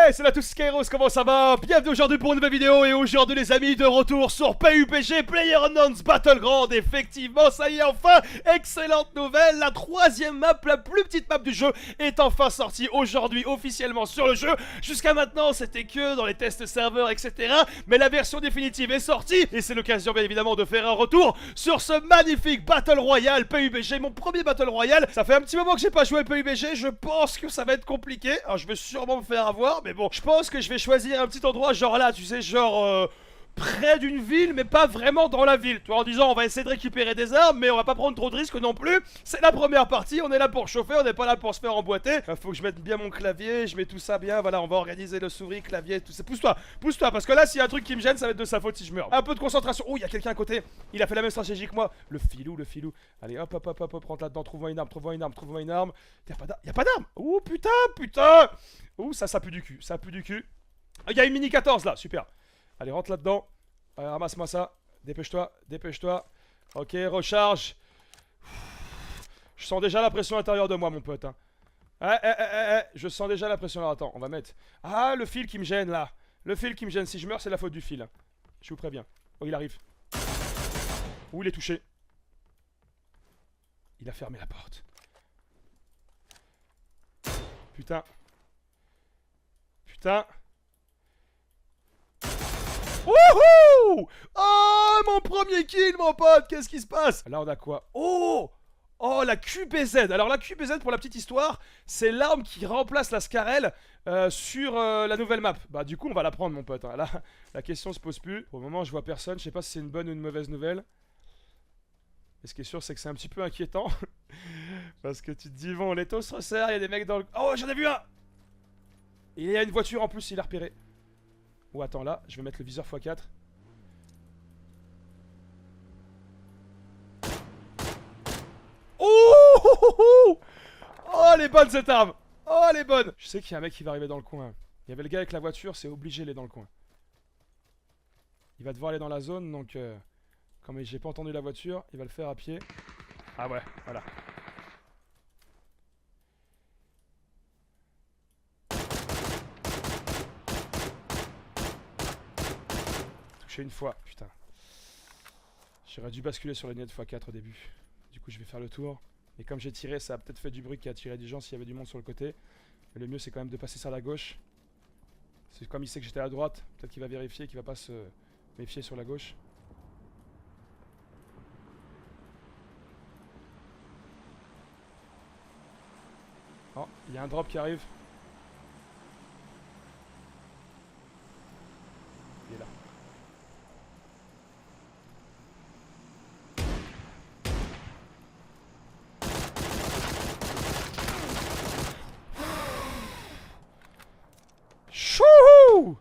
Hey, salut à tous Skyros, comment ça va? Bienvenue aujourd'hui pour une nouvelle vidéo et aujourd'hui les amis, de retour sur PUBG PlayerUnknown's Battleground. Effectivement, ça y est enfin, excellente nouvelle, la troisième map, la plus petite map du jeu est enfin sortie aujourd'hui officiellement sur le jeu. Jusqu'à maintenant c'était que dans les tests serveurs etc, mais la version définitive est sortie et c'est l'occasion bien évidemment de faire un retour sur ce magnifique Battle Royale PUBG, mon premier Battle Royale. Ça fait un petit moment que j'ai pas joué à PUBG, je pense que ça va être compliqué, alors je vais sûrement me faire avoir. Mais bon, je pense que je vais choisir un petit endroit genre là, tu sais, genre près d'une ville, mais pas vraiment dans la ville. Tu vois, en disant on va essayer de récupérer des armes, mais on va pas prendre trop de risques non plus. C'est la première partie, on est là pour chauffer, on n'est pas là pour se faire emboîter. Faut que je mette bien mon clavier, je mets tout ça bien, voilà, on va organiser le souris, clavier, tout ça. Pousse-toi, parce que là, s'il y a un truc qui me gêne, ça va être de sa faute si je meurs. Un peu de concentration. Oh, il y a quelqu'un à côté, il a fait la même stratégie que moi. Le filou. Allez, hop, rentre là-dedans, trouve-moi une arme. Y'a pas d'arme. Oh, putain. Ouh, ça pue du cul, Il y a une mini 14 là, super. Allez, rentre là-dedans. Ramasse-moi ça. Dépêche-toi. Ok, recharge. Je sens déjà la pression à l'intérieur de moi, mon pote. Hein. Je sens déjà la pression. Alors, attends, on va mettre... Ah, le fil qui me gêne là. Si je meurs, c'est la faute du fil. Hein. Je vous préviens. Oh, il arrive. Ouh, il est touché. Il a fermé la porte. Putain. Wouhou! Oh, mon premier kill, mon pote! Qu'est-ce qui se passe? Là, on a quoi? Oh, la QBZ. Alors, la QBZ, pour la petite histoire, c'est l'arme qui remplace la Scarel sur la nouvelle map. Bah, du coup, on va la prendre, mon pote. Hein. Là, la question se pose plus. Pour le moment, je vois personne. Je sais pas si c'est une bonne ou une mauvaise nouvelle. Mais ce qui est sûr, c'est que c'est un petit peu inquiétant. Parce que tu te dis, bon, l'étau se resserre, il y a des mecs dans le... Oh, j'en ai vu un! Il y a une voiture en plus, il a repéré. Oh, attends, là, je vais mettre le viseur x4. Oh, elle est bonne cette arme. Oh, elle est bonne. Je sais qu'il y a un mec qui va arriver dans le coin. Il y avait le gars avec la voiture, c'est obligé, il est dans le coin. Il va devoir aller dans la zone, donc... comme j'ai pas entendu la voiture, il va le faire à pied. Ah ouais, voilà. Une fois, putain. J'aurais dû basculer sur les net x4 au début. Du coup, je vais faire le tour. Et comme j'ai tiré, ça a peut-être fait du bruit qui a attiré des gens s'il y avait du monde sur le côté. Mais le mieux, c'est quand même de passer ça à la gauche. C'est comme il sait que j'étais à la droite, peut-être qu'il va vérifier, qu'il va pas se méfier sur la gauche. Oh, il y a un drop qui arrive. Il est là. Chouhou!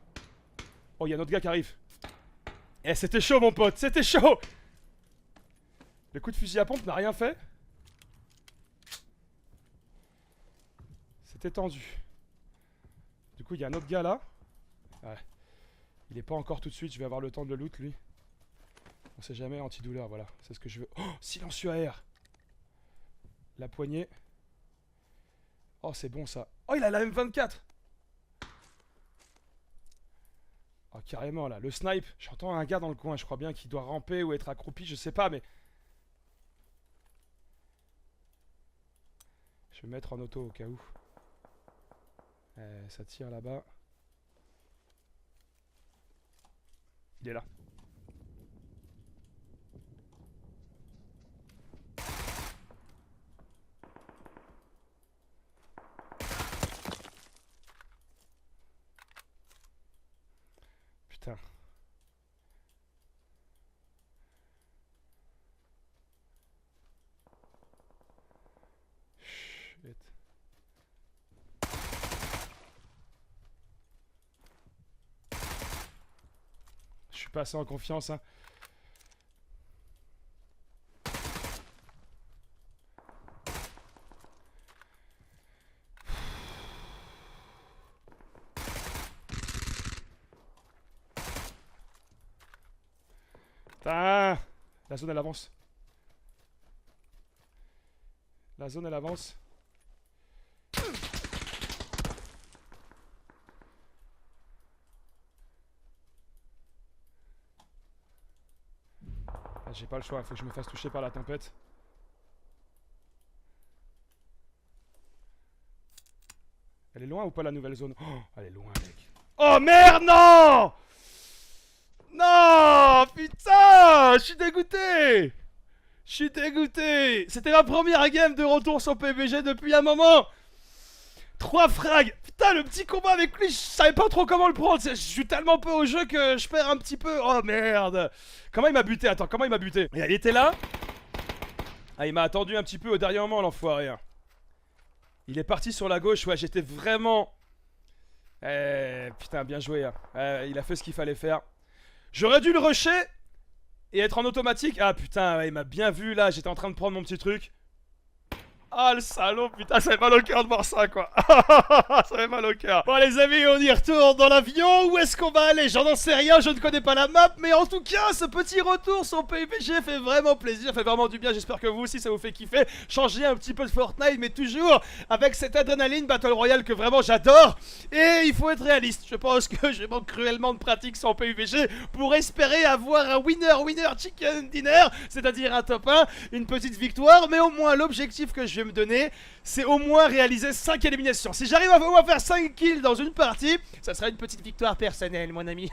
Oh, il y a un autre gars qui arrive. Eh, c'était chaud, mon pote, c'était chaud! Le coup de fusil à pompe n'a rien fait. C'était tendu. Du coup, il y a un autre gars là. Ouais. Il est pas encore tout de suite, je vais avoir le temps de le loot, lui. On sait jamais, antidouleur, voilà. C'est ce que je veux. Oh, silencieux AR! La poignée. Oh, c'est bon ça. Oh, il a la M24! Oh, carrément là, le snipe. J'entends un gars dans le coin, je crois bien qu'il doit ramper ou être accroupi, je sais pas, mais... Je vais me mettre en auto au cas où. Ça tire là-bas. Il est là. Putain. Shit. Je suis pas assez en confiance, hein. Putain. La zone elle avance. La zone elle avance. j'ai pas le choix, faut que je me fasse toucher par la tempête. Elle est loin ou pas la nouvelle zone? Oh, elle est loin, mec. Oh merde, non! Non! Putain! Je suis dégoûté! Je suis dégoûté! C'était ma première game de retour sur PUBG depuis un moment! 3 frags! Putain, le petit combat avec lui, je savais pas trop comment le prendre. Je suis tellement peu au jeu que je perds un petit peu. Oh merde! Comment il m'a buté? Attends, comment il m'a buté? Il était là? Ah, il m'a attendu un petit peu au dernier moment, l'enfoiré. Il est parti sur la gauche, ouais, j'étais vraiment... putain, bien joué. Il a fait ce qu'il fallait faire. J'aurais dû le rusher et être en automatique. Ah putain, ouais, il m'a bien vu là, j'étais en train de prendre mon petit truc. Ah le salaud, putain, ça fait mal au cœur de voir ça quoi. Ça fait mal au cœur. Bon les amis, on y retourne dans l'avion. Où est-ce qu'on va aller? J'en sais rien, je ne connais pas la map. Mais en tout cas, ce petit retour sur PUBG fait vraiment plaisir, fait vraiment du bien. J'espère que vous aussi ça vous fait kiffer. Changer un petit peu de Fortnite, mais toujours avec cette adrénaline Battle Royale que vraiment j'adore. Et il faut être réaliste. Je pense que je manque cruellement de pratique sur PUBG pour espérer avoir un winner chicken dinner, c'est-à-dire un top 1, une petite victoire. Mais au moins l'objectif que je vais me donner, c'est au moins réaliser 5 éliminations. Si j'arrive à au moins faire 5 kills dans une partie, ça sera une petite victoire personnelle, mon ami.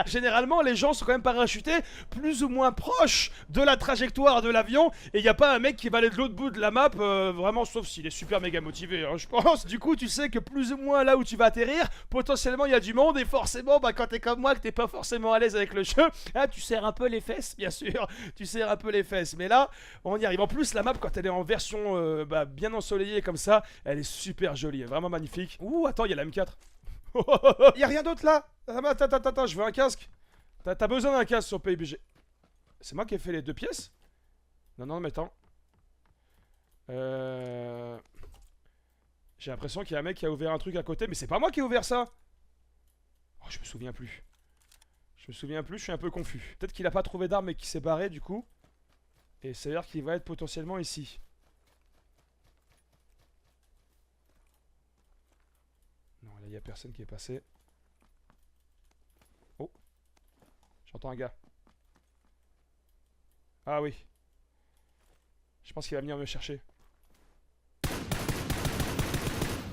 Généralement, les gens sont quand même parachutés plus ou moins proches de la trajectoire de l'avion, et il n'y a pas un mec qui va aller de l'autre bout de la map, vraiment, sauf s'il est super méga motivé, hein, je pense. Du coup, tu sais que plus ou moins là où tu vas atterrir, potentiellement il y a du monde, et forcément, bah, quand t'es comme moi, que t'es pas forcément à l'aise avec le jeu, hein, tu serres un peu les fesses, bien sûr, tu serres un peu les fesses. Mais là, on y arrive. En plus, la map, quand elle est en version bien ensoleillée comme ça, elle est super jolie, vraiment magnifique. Ouh, attends, il y a la M4. Il y a rien d'autre là. Attends, je veux un casque. T'as besoin d'un casque sur PUBG. C'est moi qui ai fait les 2 pièces? Non, mais attends. J'ai l'impression qu'il y a un mec qui a ouvert un truc à côté, mais c'est pas moi qui ai ouvert ça. Oh, je me souviens plus. Je suis un peu confus. Peut-être qu'il a pas trouvé d'arme et qu'il s'est barré du coup. Et ça veut dire qu'il va être potentiellement ici. Non, là, il n'y a personne qui est passé. Oh. J'entends un gars. Ah oui. Je pense qu'il va venir me chercher.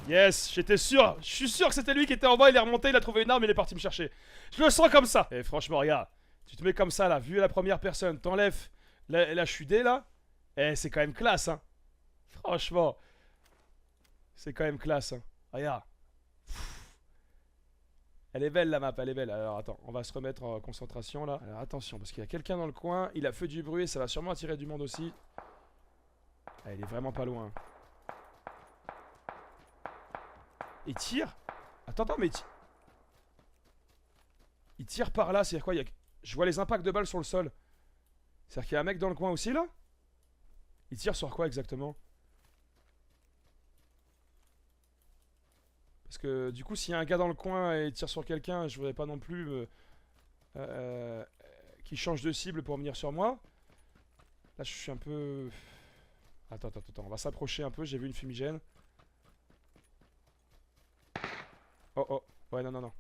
Yes, j'étais sûr. Je suis sûr que c'était lui qui était en bas, il est remonté, il a trouvé une arme, il est parti me chercher. Je le sens comme ça. Et franchement, regarde. Tu te mets comme ça, là, vu la première personne, t'enlèves la chudée, là. Eh, c'est quand même classe, hein. Franchement. C'est quand même classe, hein. Regarde. Elle est belle la map, elle est belle. Alors attends, on va se remettre en concentration là. Alors attention, parce qu'il y a quelqu'un dans le coin. Il a fait du bruit, ça va sûrement attirer du monde aussi. Ah, il est vraiment pas loin. Il tire. Attends, mais il tire par là, c'est-à-dire quoi? Je vois les impacts de balles sur le sol. C'est-à-dire qu'il y a un mec dans le coin aussi là? Il tire sur quoi exactement? Parce que du coup, s'il y a un gars dans le coin et il tire sur quelqu'un, je voudrais pas non plus qu'il change de cible pour venir sur moi. Là, je suis un peu... Attends, on va s'approcher un peu, j'ai vu une fumigène. Oh, ouais, non.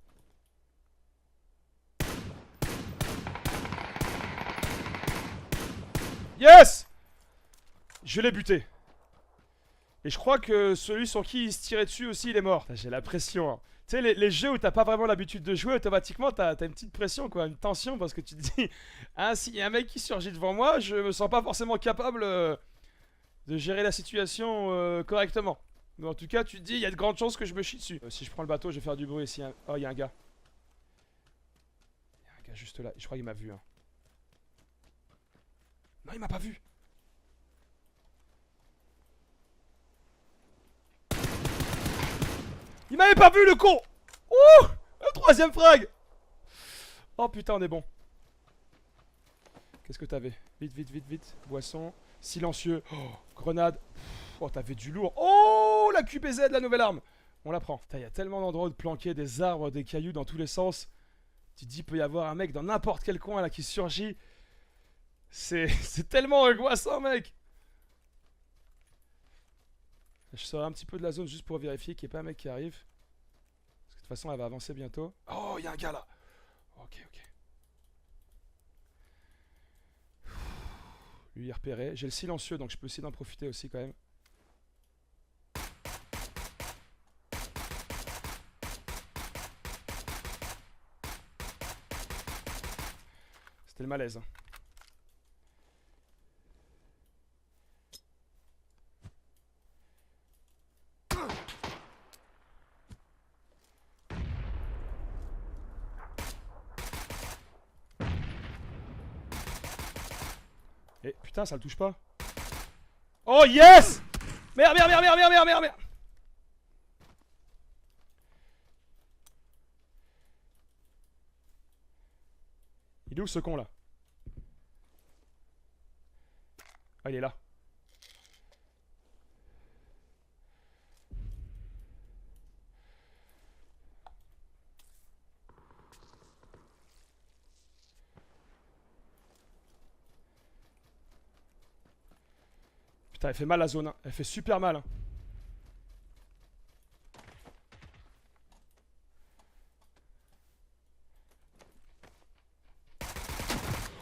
Yes! Je l'ai buté. Et je crois que celui sur qui il se tirait dessus aussi, il est mort. J'ai la pression, hein. Tu sais, les jeux où t'as pas vraiment l'habitude de jouer, automatiquement t'as une petite pression, quoi, une tension, parce que tu te dis, ah, s'il y a un mec qui surgit devant moi, je me sens pas forcément capable de gérer la situation correctement. Mais en tout cas, tu te dis, il y a de grandes chances que je me chie dessus. Si je prends le bateau, je vais faire du bruit. Oh, il y a un gars. Il y a un gars juste là. Je crois qu'il m'a vu, hein. Non, il m'a pas vu. Il m'avait pas vu, le con. Ouh, le 3ème frag. Oh putain, on est bon. Qu'est-ce que t'avais? Vite. Boisson. Silencieux. Oh, grenade. Oh, t'avais du lourd. Oh, la QBZ, la nouvelle arme. On la prend. Putain, il y a tellement d'endroits où planquer des arbres, des cailloux dans tous les sens. Tu te dis, il peut y avoir un mec dans n'importe quel coin là qui surgit. C'est tellement angoissant, mec. Je sors un petit peu de la zone juste pour vérifier qu'il n'y ait pas un mec qui arrive. Parce que de toute façon, elle va avancer bientôt. Oh, il y a un gars là. Ok. lui il est repéré. J'ai le silencieux donc je peux essayer d'en profiter aussi quand même. C'était le malaise. Eh putain, ça le touche pas. Oh yes! Merde, merde, merde, merde, merde, merde, merde, merde. Il est où ce con là? Ah, il est là. Putain, elle fait mal la zone, hein. Elle fait super mal. Hein.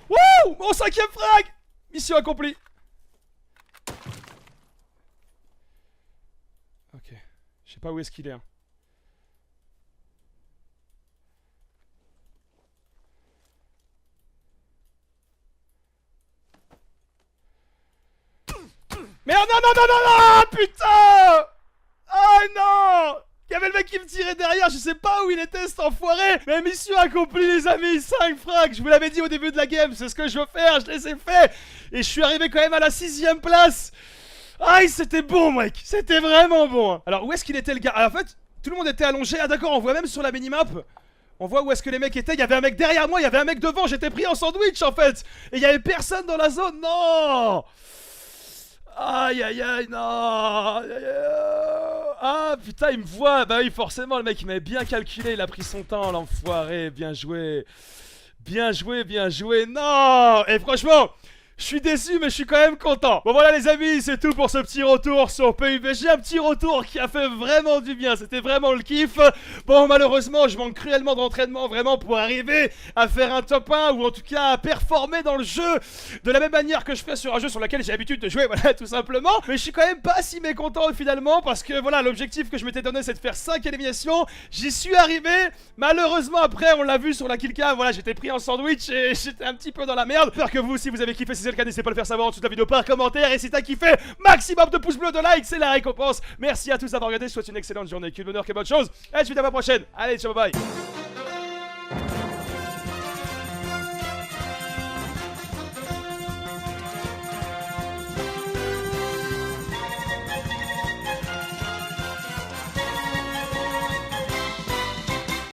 Wouh! Mon 5ème frag! Mission accomplie. Ok. Je sais pas où est-ce qu'il est. Hein. Merde, non, non, non, non, non! Putain! Oh non! Il y avait le mec qui me tirait derrière, je sais pas où il était cet enfoiré. Mais mission accomplie les amis, 5 frags. Je vous l'avais dit au début de la game, c'est ce que je veux faire, je les ai fait. Et je suis arrivé quand même à la 6ème place. Aïe, c'était bon mec, c'était vraiment bon. Alors où est-ce qu'il était le gars? En fait, tout le monde était allongé, ah d'accord, on voit même sur la minimap. On voit où est-ce que les mecs étaient, il y avait un mec derrière moi, il y avait un mec devant, j'étais pris en sandwich en fait. Et il y avait personne dans la zone, non. Aïe aïe aïe, non. Ah putain, il me voit. Bah oui, forcément, le mec il m'avait bien calculé, il a pris son temps, l'enfoiré. Bien joué. Bien joué, bien joué. Non. Et franchement, je suis déçu, mais je suis quand même content. Bon voilà les amis, c'est tout pour ce petit retour sur PUBG. Un petit retour qui a fait vraiment du bien, c'était vraiment le kiff. Bon malheureusement, je manque cruellement d'entraînement vraiment pour arriver à faire un top 1 ou en tout cas à performer dans le jeu de la même manière que je fais sur un jeu sur lequel j'ai l'habitude de jouer, voilà tout simplement. Mais je suis quand même pas si mécontent finalement parce que voilà, l'objectif que je m'étais donné c'est de faire 5 éliminations. J'y suis arrivé. Malheureusement après, on l'a vu sur la killcam, voilà, j'étais pris en sandwich et j'étais un petit peu dans la merde. J'espère que vous aussi vous avez kiffé, si c'est le cas, n'hésitez pas à le faire savoir en dessous de la vidéo par commentaire. Et si t'as kiffé, maximum de pouces bleus, de likes, c'est la récompense. Merci à tous d'avoir regardé, je vous souhaite une excellente journée, que le bonheur, que bonne chose. Et je vous dis à la prochaine. Allez, ciao, bye bye.